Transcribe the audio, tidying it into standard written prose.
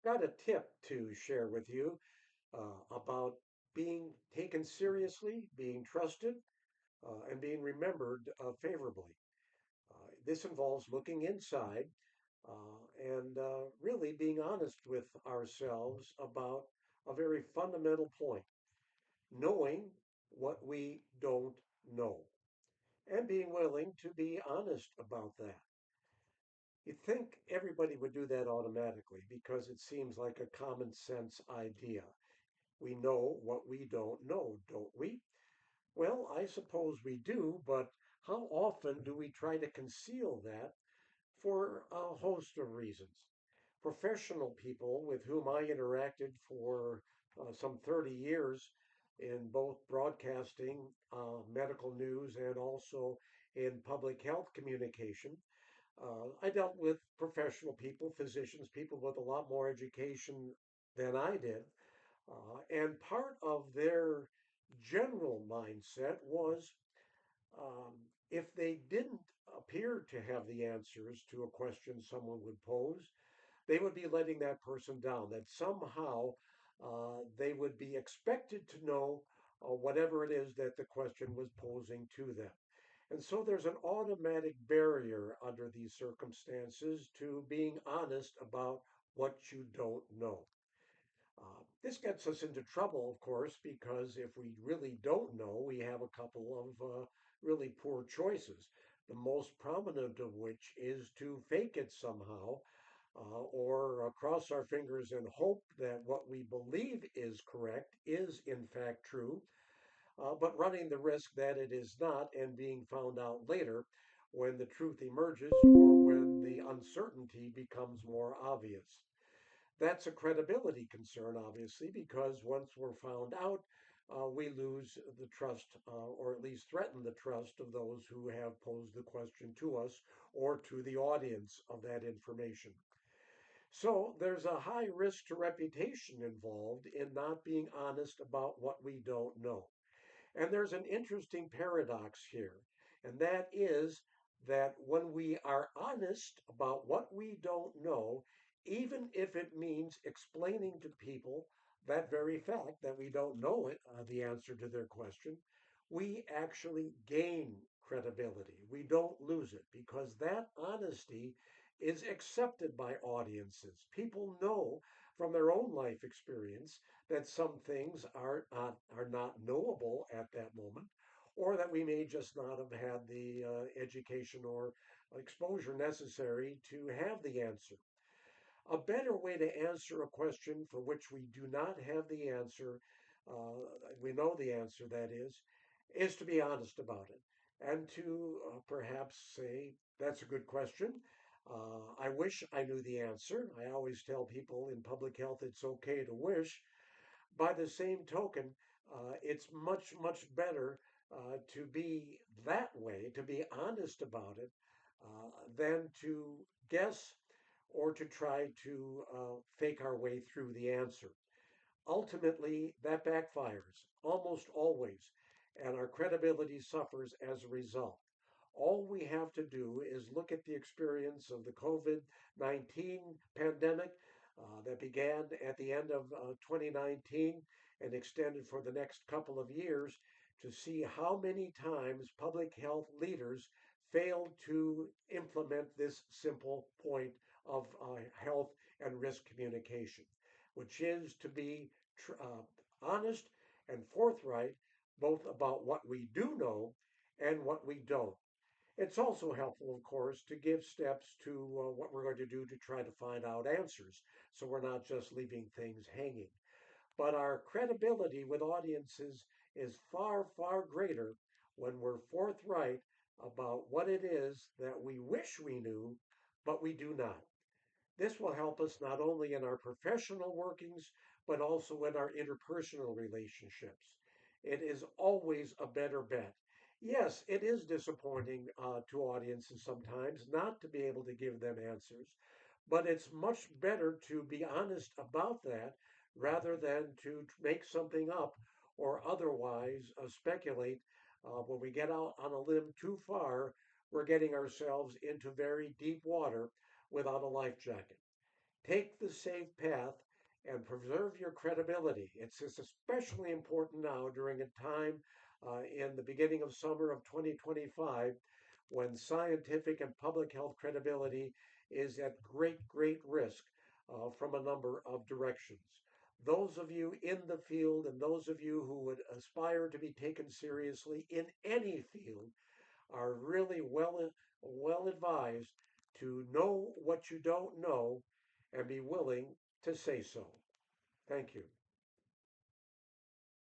Got a tip to share with you about being taken seriously, being trusted, and being remembered favorably. This involves looking inside and really being honest with ourselves about a very fundamental point, knowing what we don't know, and being willing to be honest about that. You'd think everybody would do that automatically because it seems like a common sense idea. We know what we don't know, don't we? Well, I suppose we do, but how often do we try to conceal that for a host of reasons? Professional people with whom I interacted for some 30 years in both broadcasting, medical news, and also in public health communication. I dealt with professional people, physicians, people with a lot more education than I did, and part of their general mindset was if they didn't appear to have the answers to a question someone would pose, they would be letting that person down, that somehow they would be expected to know whatever it is that the question was posing to them. And so there's an automatic barrier under these circumstances to being honest about what you don't know. This gets us into trouble, of course, because if we really don't know, we have a couple of really poor choices. The most prominent of which is to fake it somehow, or cross our fingers and hope that what we believe is correct is in fact true, but running the risk that it is not and being found out later when the truth emerges or when the uncertainty becomes more obvious. That's a credibility concern, obviously, because once we're found out, we lose the trust, or at least threaten the trust of those who have posed the question to us or to the audience of that information. So there's a high risk to reputation involved in not being honest about what we don't know. And there's an interesting paradox here, and that is that when we are honest about what we don't know, even if it means explaining to people that very fact that we don't know the answer to their question, we actually gain credibility. We don't lose it because that honesty is accepted by audiences. People know from their own life experience that some things are not knowable at that moment, or that we may just not have had the education or exposure necessary to have the answer. A better way to answer a question for which we do not have the answer, we know the answer, that is to be honest about it and to perhaps say, that's a good question. I wish I knew the answer. I always tell people in public health it's okay to wish. By the same token, it's much, much better to be that way, to be honest about it, than to guess or to try to fake our way through the answer. Ultimately, that backfires almost always, and our credibility suffers as a result. All we have to do is look at the experience of the COVID 19 pandemic that began at the end of 2019 and extended for the next couple of years to see how many times public health leaders failed to implement this simple point of health and risk communication, which is to be honest and forthright both about what we do know and what we don't. It's also helpful, of course, to give steps to what we're going to do to try to find out answers so we're not just leaving things hanging. But our credibility with audiences is far, far greater when we're forthright about what it is that we wish we knew, but we do not. This will help us not only in our professional workings, but also in our interpersonal relationships. It is always a better bet. Yes, it is disappointing to audiences sometimes not to be able to give them answers, but it's much better to be honest about that rather than to make something up or otherwise speculate. When we get out on a limb too far, we're getting ourselves into very deep water without a life jacket. Take the safe path and preserve your credibility. It's especially important now during a time in the beginning of summer of 2025 when scientific and public health credibility is at great risk from a number of directions. Those of you in the field and those of you who would aspire to be taken seriously in any field are really well advised to know what you don't know and be willing to say so. Thank you.